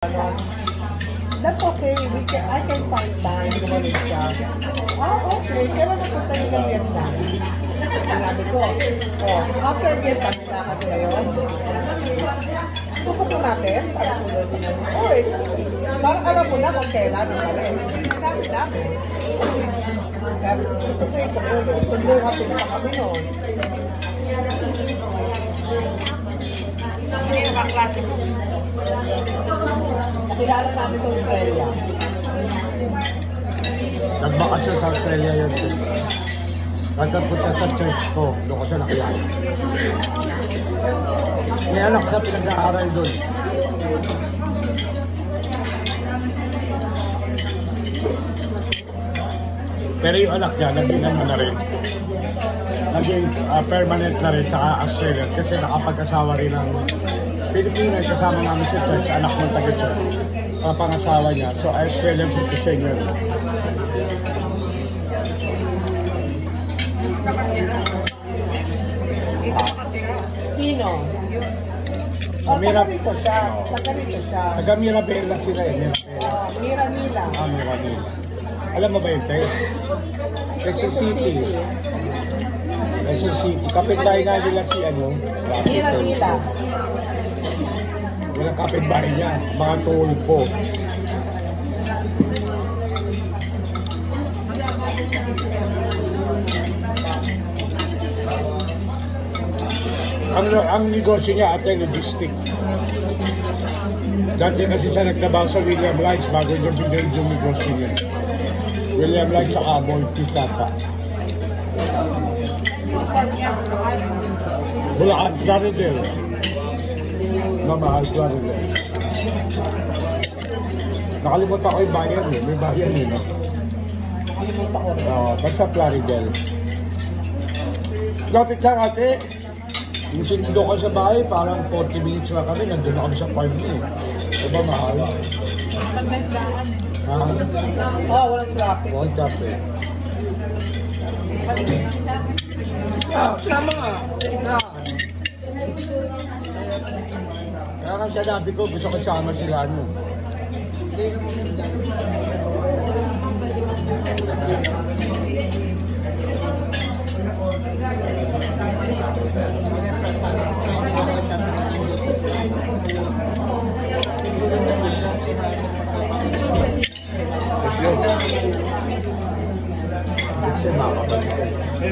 Ano, that's okay. I can find time. Gumalit siya. Okay. Pero napunta yung ng Vietnam. Sinabi ko, after Vietnam, nilakad kayo. Tutok natin. Sabi ko, parang alam mo na kung kailan ang balik. Sinabi namin. Kaya susunduin ko yun. Sunduhatin pa kami noon. Hindi yung kaklase ko. Nakilala namin sa Australia. Nagbakasyon sa Australia yun. Pagkapunta sa church ko, doon ko siya nakilala. May anak siya pinag-aaral doon. Pero yung anak niya, naging ano na rin. Naging permanent na rin sa Australia kasi nakapag-asawa rin ng Pilipino. Kasama namin sa church, anak ng taga-church. Pangasawa niya. So Australian citizen yun. Sino? Taga-rito siya. Taga-rito siya. Taga-Mirabela sila eh. Miranila. Miranila. Alam mo ba yun, Tay? Quezon City. Quezon City. Kapitbahay nga nila si ano? Miranila. Walang kapitbahay niya. Mga tulpo. Ang negosyo niya at logistic. Dati kasi siya nagtrabaho sa William Lines bago niya binili yung negosyo niya. William Lines sa Aboy, Pisapa. Bulacan, Claridel. Mamahal, Claridel. Nakalimutan ko yung bayan eh. May bayan eh, no? Nakalimutan ko. Basta Claridel. Lapit lang ate. Yung sinundo ko sa bahay, parang 40 minutes lang kami. Nandun na kami sa farm niya eh. Diba mahal? Ha? Walang traffic. Walang traffic. Tama nga. Kaya nga sinabi ko, gusto ko sama sila ano.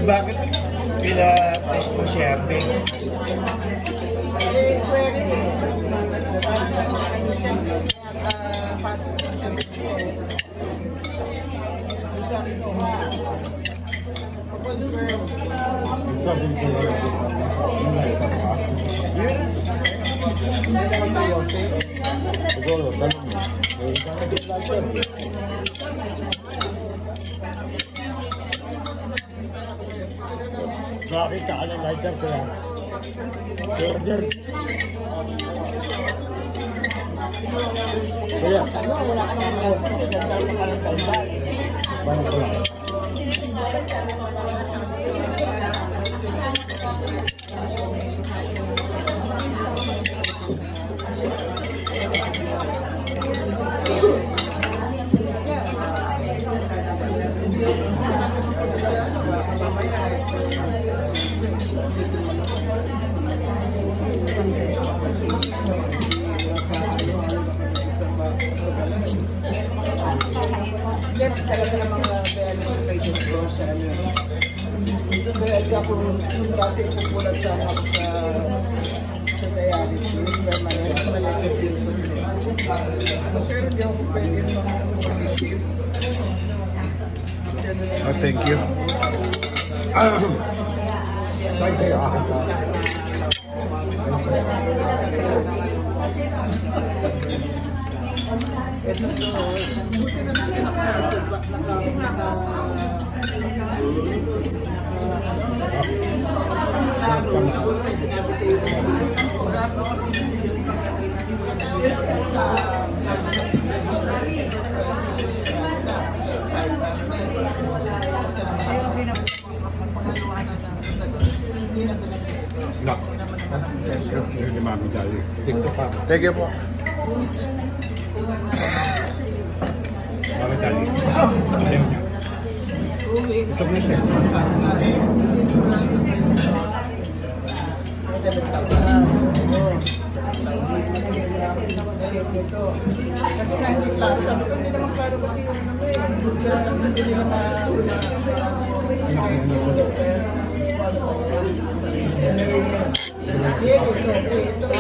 Bakit pina-test mo si Herbe? Pwede eh. Nakakita ka ng lighter ko yan. Order. Kaya. Wala ka naman Paano ko lang? talaga namang Facebook ko sa ano. Kaya hindi ako dati pupulat sa dialysis, permanent, malikas din sa pero hindi ako pwede mag-ship. Thank you. Thank you. Thank you po. Gusto niya siya. Kasi nga hindi klaro. Sabi ko, hindi naman klaro kasi yung ano eh. Hindi nila ito,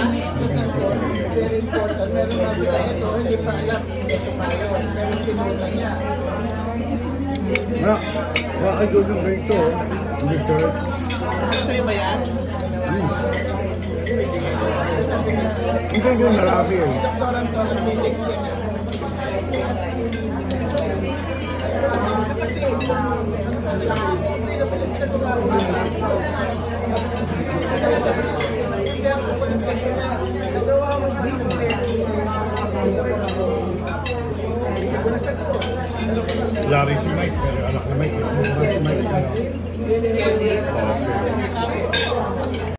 very important. Meron nga sila ito, hindi pa alam ito ngayon. Pero tinuna niya. Ay, gawin ba ito? Dito. Gusto yung ba yan? Ito yung malaki eh. Doktor Anton, nag-inject siya niya. Kasi, Lari si Mike, pero anak ni Mike. Si Mike.